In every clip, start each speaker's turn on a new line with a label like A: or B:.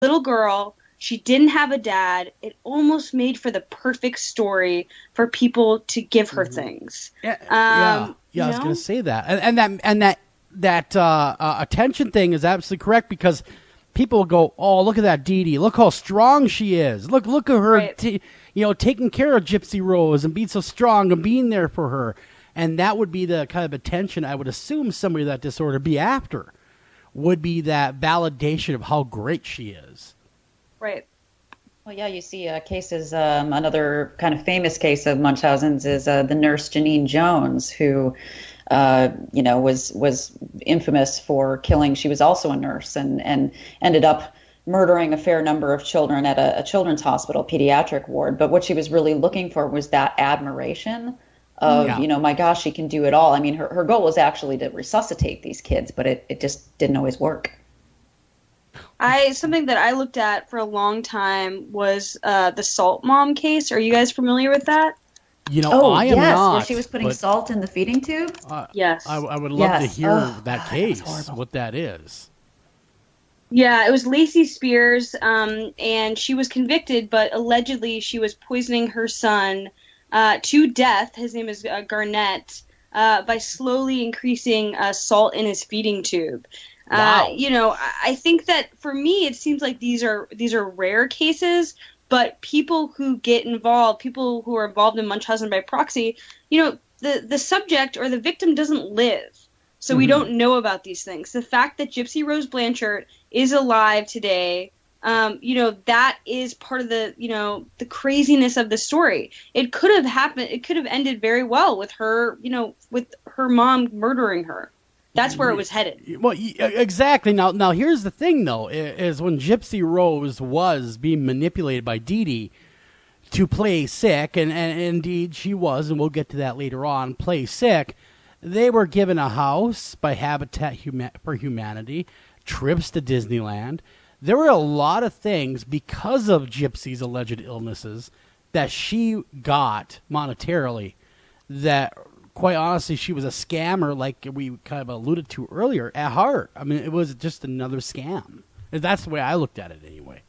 A: little girl. She didn't have a dad. It almost made for the perfect story for people to give her things.
B: Yeah, yeah, yeah. I was going to say that, and that attention thing is absolutely correct because people go, "Oh, look at that Dee Dee! Look how strong she is! Look at her,
A: Right.
B: taking care of Gypsy Rose and being so strong and being there for her." And that would be the kind of attention I would assume somebody with that disorder be after, would be that validation of how great she is.
A: Right.
C: Well, yeah, you see cases. Another kind of famous case of Munchausen's is the nurse Janine Jones, who, was infamous for killing. She was also a nurse and ended up murdering a fair number of children at a children's hospital pediatric ward. But what she was really looking for was that admiration of, my gosh, she can do it all. I mean, her goal was actually to resuscitate these kids, but it just didn't always work.
A: Something that I looked at for a long time was the Salt Mom case. Are you guys familiar with that?
B: I am not.
C: Where she was putting salt in the feeding tube?
A: Yes.
B: I would love to hear that case, what that is.
A: Yeah, it was Lacey Spears, and she was convicted, but allegedly she was poisoning her son to death. His name is Garnett, by slowly increasing salt in his feeding tube.
B: Wow.
A: I think that for me, it seems like these are rare cases, but people who get involved, people who are involved in Munchausen by proxy, the subject or the victim doesn't live. So we don't know about these things. The fact that Gypsy Rose Blanchard is alive today, that is part of the craziness of the story. It could have happened. It could have ended very well with her, with her mom murdering her. That's where it was headed.
B: Well, exactly. Now here's the thing, though, is when Gypsy Rose was being manipulated by Dee Dee to play sick, and indeed she was, and we'll get to that later on, play sick, they were given a house by Habitat for Humanity, trips to Disneyland. There were a lot of things because of Gypsy's alleged illnesses that she got monetarily that, quite honestly, she was a scammer, like we kind of alluded to earlier, at heart. I mean, it was just another scam. That's the way I looked at it anyway.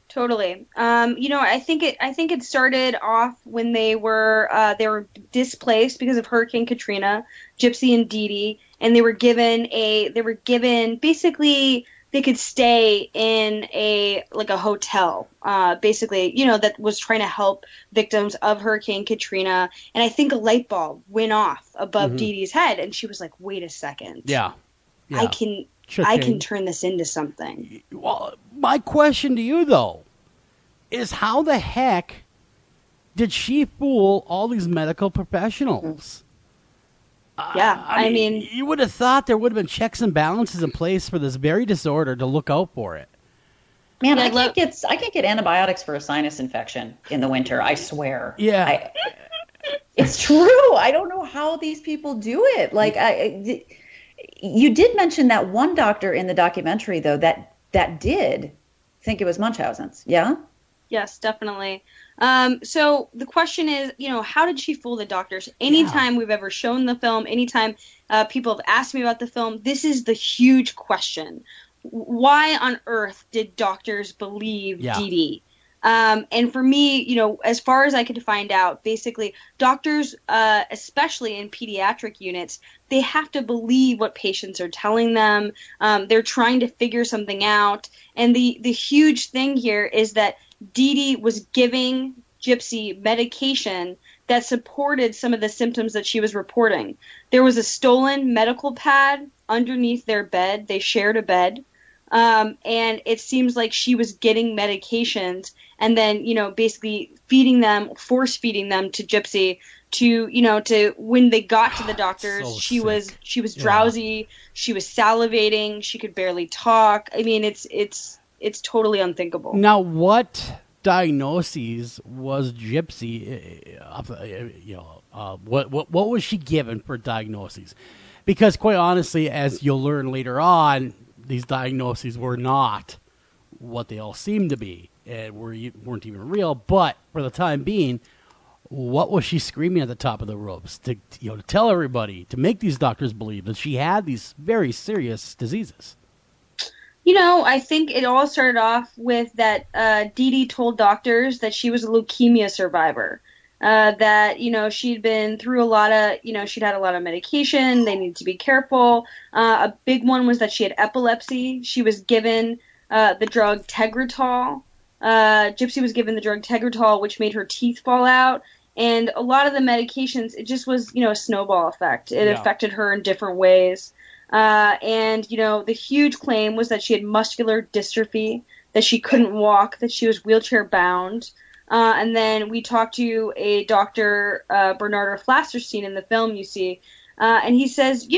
A: Totally. I think it started off when they were displaced because of Hurricane Katrina, Gypsy and Dee Dee, and they were given basically they could stay in a hotel, basically, that was trying to help victims of Hurricane Katrina. And I think a light bulb went off above Dee Dee's head, and she was like, "Wait a second,
B: yeah.
A: I can turn this into something."
B: Well, my question to you though is, how the heck did she fool all these medical professionals?
A: Yeah, I mean,
B: you would have thought there would have been checks and balances in place for this very disorder to look out for it.
C: Man, I can't get antibiotics for a sinus infection in the winter. I swear.
B: Yeah,
C: it's true. I don't know how these people do it. Like, you did mention that one doctor in the documentary, though, that did think it was Munchausen's. Yeah.
A: Yes, definitely. So the question is, how did she fool the doctors? Anytime we've ever shown the film, anytime people have asked me about the film, this is the huge question. Why on earth did doctors believe Dee Dee? And for me, as far as I could find out, basically doctors, especially in pediatric units, they have to believe what patients are telling them. They're trying to figure something out. And the huge thing here is that Dee Dee was giving Gypsy medication that supported some of the symptoms that she was reporting. There was a stolen medical pad underneath their bed. They shared a bed. And it seems like she was getting medications and then, basically force feeding them to Gypsy to when they got to the doctors,
B: So
A: she
B: sick.
A: was drowsy. She was salivating. She could barely talk. I mean, it's totally unthinkable.
B: Now, what diagnoses was Gypsy? What was she given for diagnoses? Because quite honestly, as you'll learn later on, these diagnoses were not what they all seemed to be, and weren't even real. But for the time being, what was she screaming at the top of the ropes to tell everybody, to make these doctors believe that she had these very serious diseases?
A: I think it all started off with that Dee Dee told doctors that she was a leukemia survivor. That, she'd been through a lot of, she'd had a lot of medication. They needed to be careful. A big one was that she had epilepsy. She was given the drug Tegretol. Gypsy was given the drug Tegretol, which made her teeth fall out. And a lot of the medications, it just was, a snowball effect. It affected her in different ways. And the huge claim was that she had muscular dystrophy, that she couldn't walk, that she was wheelchair bound. And then we talked to a doctor, Bernardo Flasterstein, in the film you see, and he says,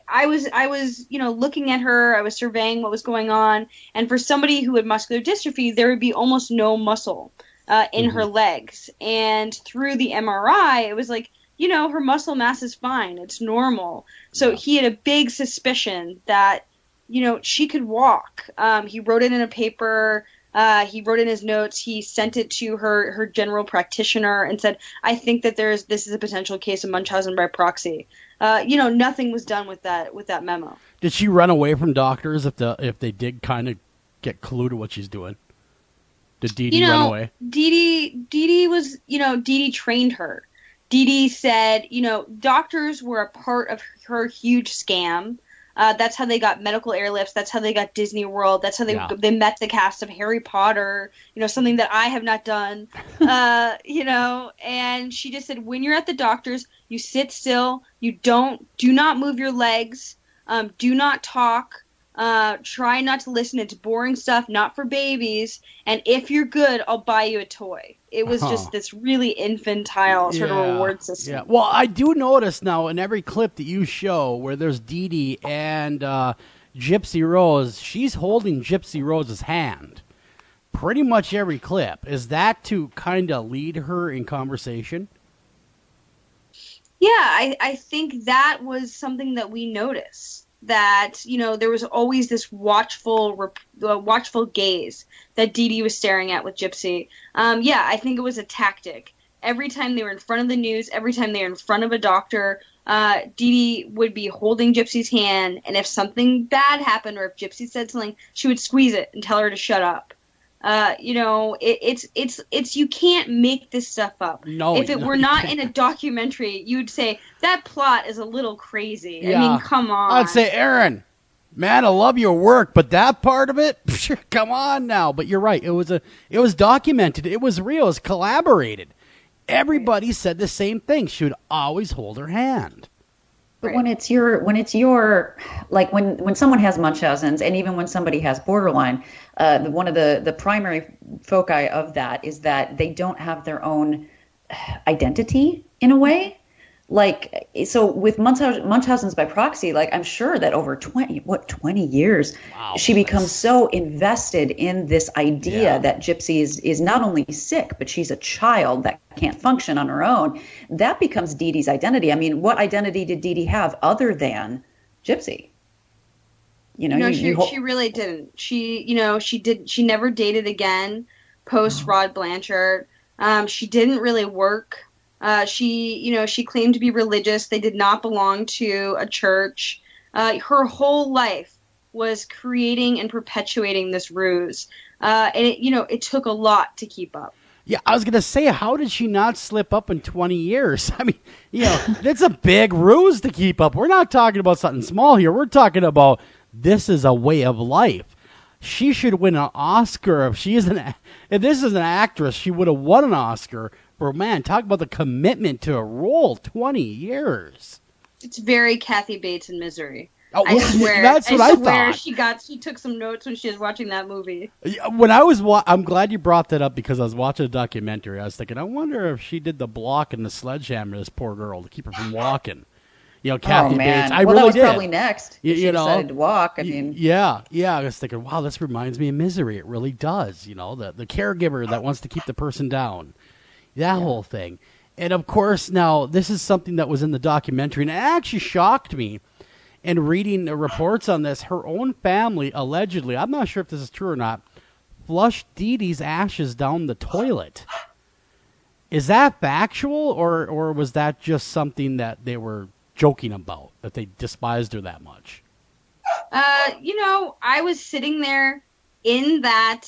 A: I was, looking at her, I was surveying what was going on, and for somebody who had muscular dystrophy, there would be almost no muscle in her legs. And through the MRI, it was like, her muscle mass is fine, it's normal. So he had a big suspicion that, she could walk. He wrote it in a paper. He wrote in his notes, he sent it to her general practitioner and said, I think that this is a potential case of Munchausen by proxy. Nothing was done with that memo.
B: Did she run away from doctors if they did kind of get clue to what she's doing? Did Dee Dee run away?
A: Dee Dee trained her. Dee Dee said, doctors were a part of her huge scam. That's how they got medical airlifts. That's how they got Disney World. That's how they met the cast of Harry Potter, something that I have not done, and she just said, when you're at the doctor's, you sit still, do not move your legs, do not talk, try not to listen. It's boring stuff, not for babies. And if you're good, I'll buy you a toy. It was just this really infantile sort of reward system.
B: Yeah. Well, I do notice now in every clip that you show where there's Dee Dee and Gypsy Rose, she's holding Gypsy Rose's hand. Pretty much every clip. Is that to kind of lead her in conversation?
A: Yeah, I think that was something that we noticed. That, there was always this watchful gaze that Dee Dee was staring at with Gypsy. I think it was a tactic. Every time they were in front of the news, every time they were in front of a doctor, Dee Dee would be holding Gypsy's hand, and if something bad happened or if Gypsy said something, she would squeeze it and tell her to shut up. It's you can't make this stuff up.
B: No,
A: if it were not in a documentary, you'd say that plot is a little crazy.
B: Yeah.
A: I mean, come on.
B: I'd say, Erin, man, I love your work, but that part of it, come on now. But you're right. It was documented. It was real. It was collaborated. Everybody said the same thing. She would always hold her hand.
C: But when it's your like when someone has Munchausen's, and even when somebody has borderline, one of the primary foci of that is that they don't have their own identity in a way. Like, so with Munchausen's by proxy, like, I'm sure that over 20 years, she becomes so invested in this idea that Gypsy is not only sick, but she's a child that can't function on her own. That becomes Dee Dee's identity. I mean, what identity did Dee Dee have other than Gypsy?
A: She really didn't. She never dated again post Rod Blanchard. She didn't really work. She claimed to be religious. They did not belong to a church. Her whole life was creating and perpetuating this ruse. And it took a lot to keep up.
B: Yeah, I was going to say, how did she not slip up in 20 years? I mean, that's a big ruse to keep up. We're not talking about something small here. We're talking about this is a way of life. She should win an Oscar. If this is an actress, she would have won an Oscar. But man, talk about the commitment to a role. 20 years.
A: It's very Kathy Bates in Misery.
B: Oh,
A: I swear.
B: That's what I thought.
A: She took some notes when she was watching that movie.
B: When I'm glad you brought that up, because I was watching a documentary. I was thinking, I wonder if she did the block and the sledgehammer to this poor girl to keep her from walking. Kathy Bates.
C: That was probably next. She decided to walk.
B: Yeah. I was thinking, wow, this reminds me of Misery. It really does. The caregiver that wants to keep the person down. That whole thing. And, of course, now, this is something that was in the documentary, and it actually shocked me in reading the reports on this. Her own family, allegedly, I'm not sure if this is true or not, flushed Dee Dee's ashes down the toilet. Is that factual, or was that just something that they were joking about, that they despised her that much?
A: I was sitting there in that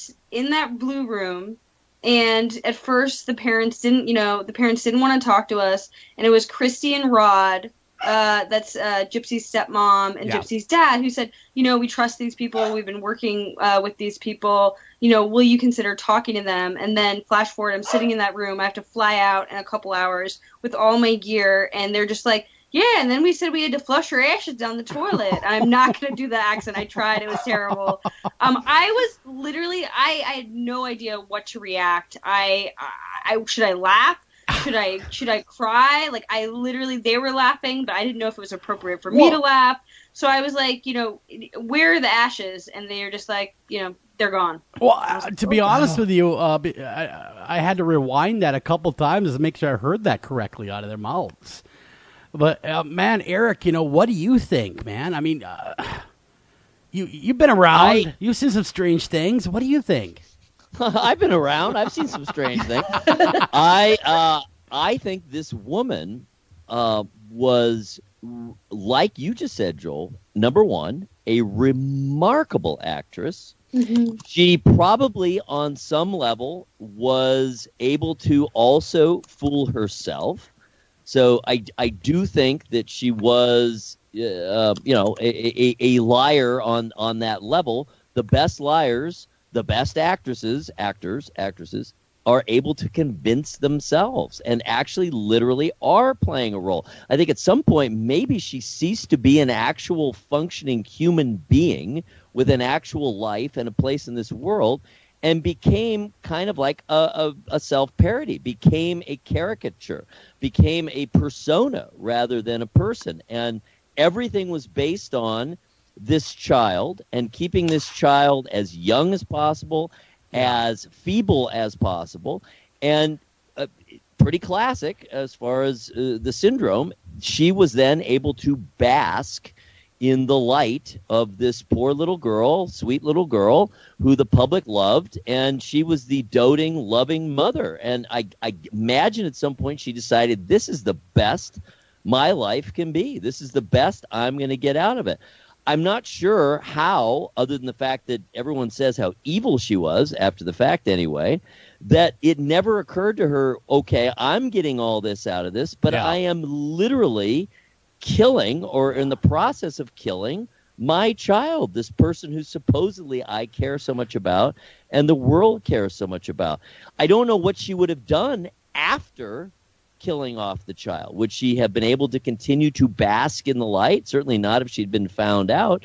A: blue room, and at first the parents didn't want to talk to us, and it was Christy and Rod, that's Gypsy's stepmom and
B: Yeah.
A: Gypsy's dad, who said, we trust these people, we've been working with these people, will you consider talking to them? And then flash forward, I'm sitting in that room, I have to fly out in a couple hours with all my gear, and they're just like, yeah, and then we said we had to flush her ashes down the toilet. I'm not going to do the accent. I tried. It was terrible. I was literally, I had no idea what to react. Should I laugh? Should I cry? Like, they were laughing, but I didn't know if it was appropriate for me to laugh. So I was like, where are the ashes? And they're just like, they're gone.
B: Well, to be honest with you, I had to rewind that a couple times to make sure I heard that correctly out of their mouths. But, man, Eric, what do you think, man? I mean, you've been around. You've seen some strange things. What do you think?
D: I've been around. I've seen some strange things. I think this woman was, like you just said, Joel, number one, a remarkable actress. Mm-hmm. She probably, on some level, was able to also fool herself. So I do think that she was, a liar on that level. The best liars, the best actresses are able to convince themselves and actually literally are playing a role. I think at some point maybe she ceased to be an actual functioning human being with an actual life and a place in this world, and became kind of like a self-parody, became a caricature, became a persona rather than a person. And everything was based on this child and keeping this child as young as possible, as feeble as possible, and pretty classic as far as the syndrome. She was then able to bask in the light of this poor little girl, sweet little girl, who the public loved, and she was the doting, loving mother. And I imagine at some point she decided, this is the best my life can be. This is the best I'm going to get out of it. I'm not sure how, other than the fact that everyone says how evil she was, after the fact anyway, that it never occurred to her, okay, I'm getting all this out of this, but I am literally killing, or in the process of killing, my child, this person who supposedly I care so much about and the world cares so much about. I don't know what she would have done after killing off the child. Would she have been able to continue to bask in the light? Certainly not if she'd been found out.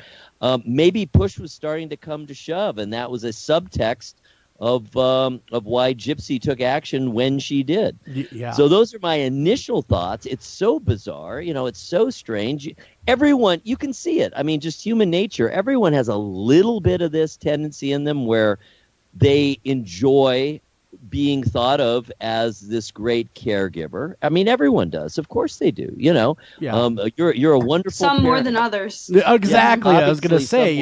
D: Maybe push was starting to come to shove, and that was a subtext of why Gypsy took action when she did. Yeah. So those are my initial thoughts. It's so bizarre. It's so strange. Everyone, you can see it. I mean, just human nature. Everyone has a little bit of this tendency in them where they enjoy being thought of as this great caregiver. I mean, everyone does. Of course they do. Yeah. You're a wonderful
A: Some
D: parent.
A: more than others.
B: Exactly. I was going to say,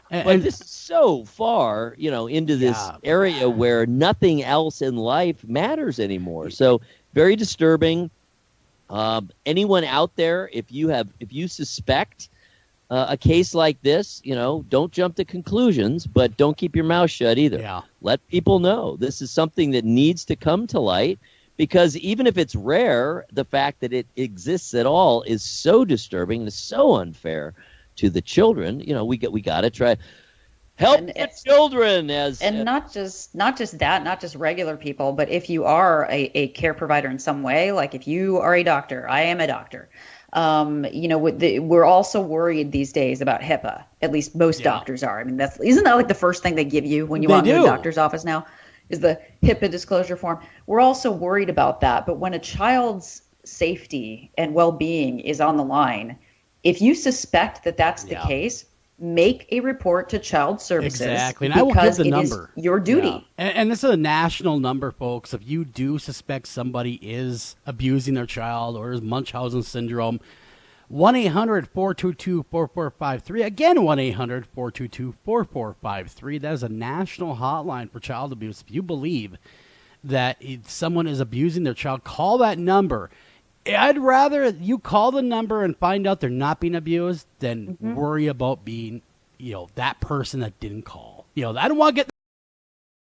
D: But this is so far, into this area where nothing else in life matters anymore. So very disturbing. Anyone out there, if you suspect a case like this, don't jump to conclusions, but don't keep your mouth shut either.
B: Yeah.
D: Let people know this is something that needs to come to light, because even if it's rare, the fact that it exists at all is so disturbing and so unfair to the children. We got to try help the children
C: not just that, not just regular people, but if you are a care provider in some way, like if you are a doctor, I am a doctor. We're also worried these days about HIPAA. At least most doctors are. I mean, isn't that like the first thing they give you when you walk into a doctor's office now? Is the HIPAA disclosure form. We're also worried about that. But when a child's safety and well-being is on the line, if you suspect that that's the case, make a report to Child Services.
B: Exactly. And I will give the number.
C: Is your duty.
B: Yeah. And this is a national number, folks. If you do suspect somebody is abusing their child or is Munchausen syndrome, 1-800-422-4453. Again, 1-800-422-4453. That is a national hotline for child abuse. If you believe that someone is abusing their child, call that number. I'd rather you call the number and find out they're not being abused than worry about being, that person that didn't call. I don't want to get